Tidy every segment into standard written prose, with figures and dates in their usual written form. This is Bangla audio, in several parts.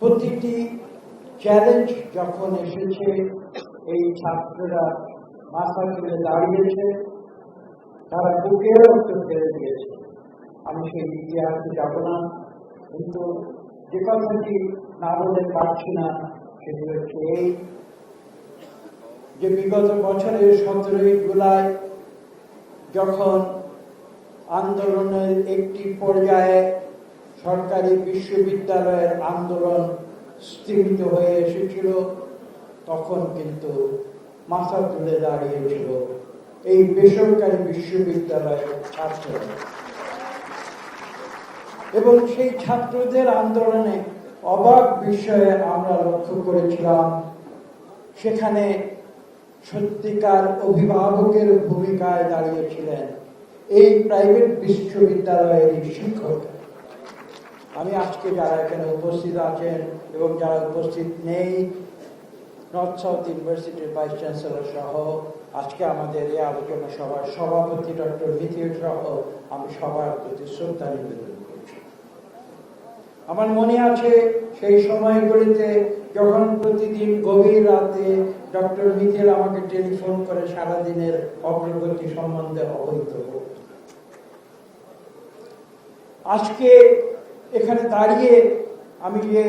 প্রতিটি চ্যালেঞ্জ যখন এসেছে এই ছাত্ররা মাথা তুলে দাঁড়িয়েছে, তারা বুকের রক্ত ফেলে দিয়েছে। আমি সেই ইতিহাসে যাব না, কিন্তু যে কথাটি না বলে পারছি না সেটি হচ্ছে এই যে বিগত বছরের 17ই জুলাই যখন আন্দোলনের একটি পর্যায়ে সরকারি বিশ্ববিদ্যালয়ের আন্দোলন স্থগিত হয়ে এসেছিল, তখন কিন্তু মাথা তুলে দাঁড়িয়েছিল এই বেসরকারি বিশ্ববিদ্যালয়ের ছাত্ররা। এবং সেই ছাত্রদের আন্দোলনে অবাক বিষয়ে আমরা লক্ষ্য করেছিলাম, সেখানে সত্যিকার অভিভাবকের ভূমিকায় দাঁড়িয়েছিলেন এই প্রাইভেট বিশ্ববিদ্যালয়ের শিক্ষক। আমি আজকে যারা এখানে উপস্থিত আছেন এবং যারা উপস্থিত নেই, নর্থ সাউথ ইউনিভার্সিটির ভাইস চ্যান্সেলর সহ আজকে আমাদের এই আলোচনা সভার সভাপতি ডক্টর মিথিল সহ আমি সবার প্রতি শ্রদ্ধা নিবেদন করছি। আমার মনে আছে সেই সময়গুলিতে যখন প্রতিদিন গভীর রাতে ডক্টর মিথিল আমাকে টেলিফোন করে সারাদিনের অগ্রগতি সম্বন্ধে অবহিত করত। আজকে এখানে দাঁড়িয়ে আমি যে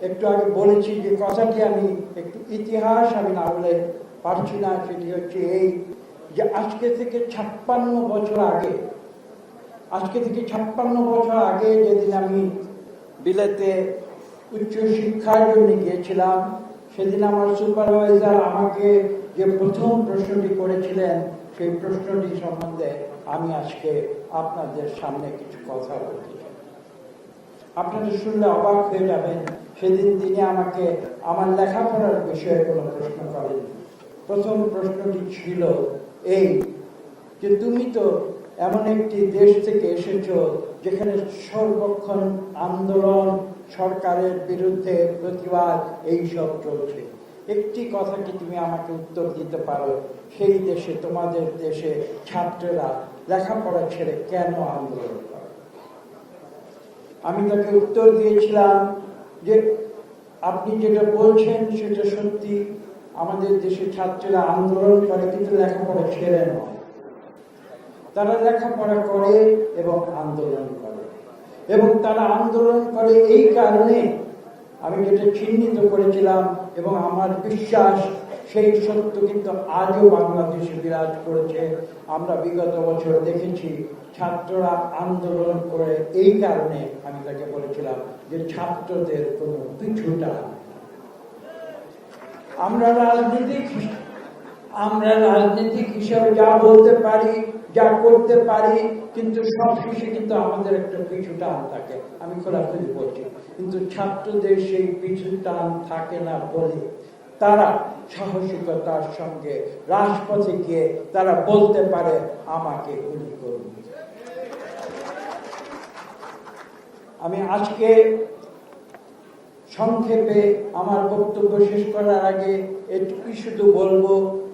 একটু আগে বলেছি যে কথাটি আমি একটু ইতিহাস আমি না বলে পারছি না, সেটি হচ্ছে এই যে আজকে থেকে 56 বছর আগে যেদিন আমি বিলেতে উচ্চ শিক্ষার জন্য গিয়েছিলাম, সেদিন আমার সুপারভাইজার আমাকে যে প্রথম প্রশ্নটি করেছিলেন, সেই প্রশ্নটি সম্বন্ধে আমি আজকে আপনাদের সামনে কিছু কথা বলতে চাই। আপনাদের শুনলে অবাক হয়ে যাবেন, সেদিন তিনি আমাকে আমার লেখাপড়ার বিষয়ে কোনো প্রশ্ন করেন। প্রথম প্রশ্নটি ছিল এই যে তুমি তো এমন একটি দেশ থেকে এসেছো যেখানে সর্বক্ষণ আন্দোলন, সরকারের বিরুদ্ধে প্রতিবাদ এইসব চলছে। একটি কথা কি তুমি আমাকে উত্তর দিতে পারো, সেই দেশে, তোমাদের দেশে ছাত্ররা লেখাপড়া ছেড়ে কেন আন্দোলন করে? আমি তাকে উত্তর দিয়েছিলাম যে আপনি যেটা বলছেন সেটা সত্যি, আমাদের দেশে ছাত্ররা আন্দোলন করে কিন্তু লেখাপড়া ছেড়ে নয়। তারা লেখাপড়া করে এবং আন্দোলন করে, এবং তারা আন্দোলন করে এই কারণে, আমি যেটা চিহ্নিত করেছিলাম এবং আমার বিশ্বাস সেই সত্য কিন্তু আজও বাংলাদেশে বিরাজ করেছে। আমরা বিগত বছর দেখেছি ছাত্ররা আন্দোলন করে এই কারণে, আমি তাকে বলেছিলাম যে ছাত্রদের কোনো পিছুটা, আমরা রাজনীতিক হিসেবে যা বলতে পারি, যা করতে পারি, কিন্তু সব শেষে কিন্তু আমাদের একটা পিছু টান থাকে। আমি খোলাখুলি বলছি, কিন্তু ছাত্রদের সেই পিছু টান থাকে না বলে তারা সাহসিকতার সঙ্গে রাজপথে গিয়ে তারা বলতে পারে আমাকে গুলি করুন। আমি আজকে সংক্ষেপে আমার বক্তব্য শেষ করার আগে এটুকুই শুধু বলবো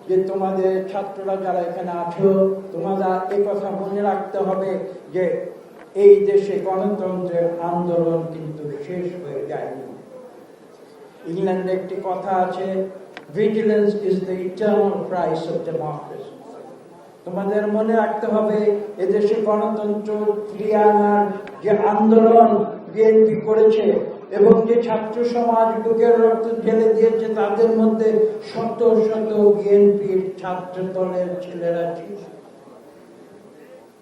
যে তোমাদের ছাত্ররা যারা এখানে আছো, তোমরা এই কথা মনে রাখতে হবে যে এই দেশে গণতন্ত্রের আন্দোলন কিন্তু শেষ হয়ে যায়নি। ইংল্যান্ডে একটি কথা আছে, vigilance is the eternal price of democracy. তোমাদের মনে রাখতে হবে এদেশে গণতন্ত্র ফিরিয়ে আনার যে আন্দোলন বিএনপি করেছে এবং যে ছাত্র সমাজ বুকের রক্ত ঢেলে দিয়েছে, তাদের মধ্যে শত শত বিএনপির ছাত্র দলের ছেলেরা ছিল।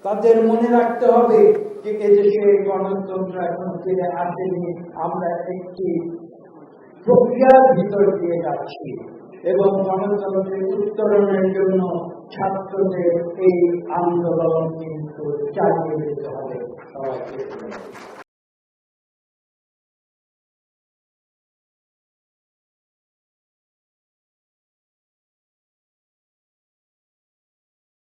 তাদের মনে রাখতে হবে যে এদেশে গণতন্ত্র এখন ফিরে আসেনি, আমরা একটি প্রক্রিয়ার ভিতর দিয়ে যাচ্ছি এবং গণতন্ত্রের উত্তরণের জন্য ছাত্রদের এই আন্দোলন কিন্তু চালিয়ে যেতে হবে। সবাইকে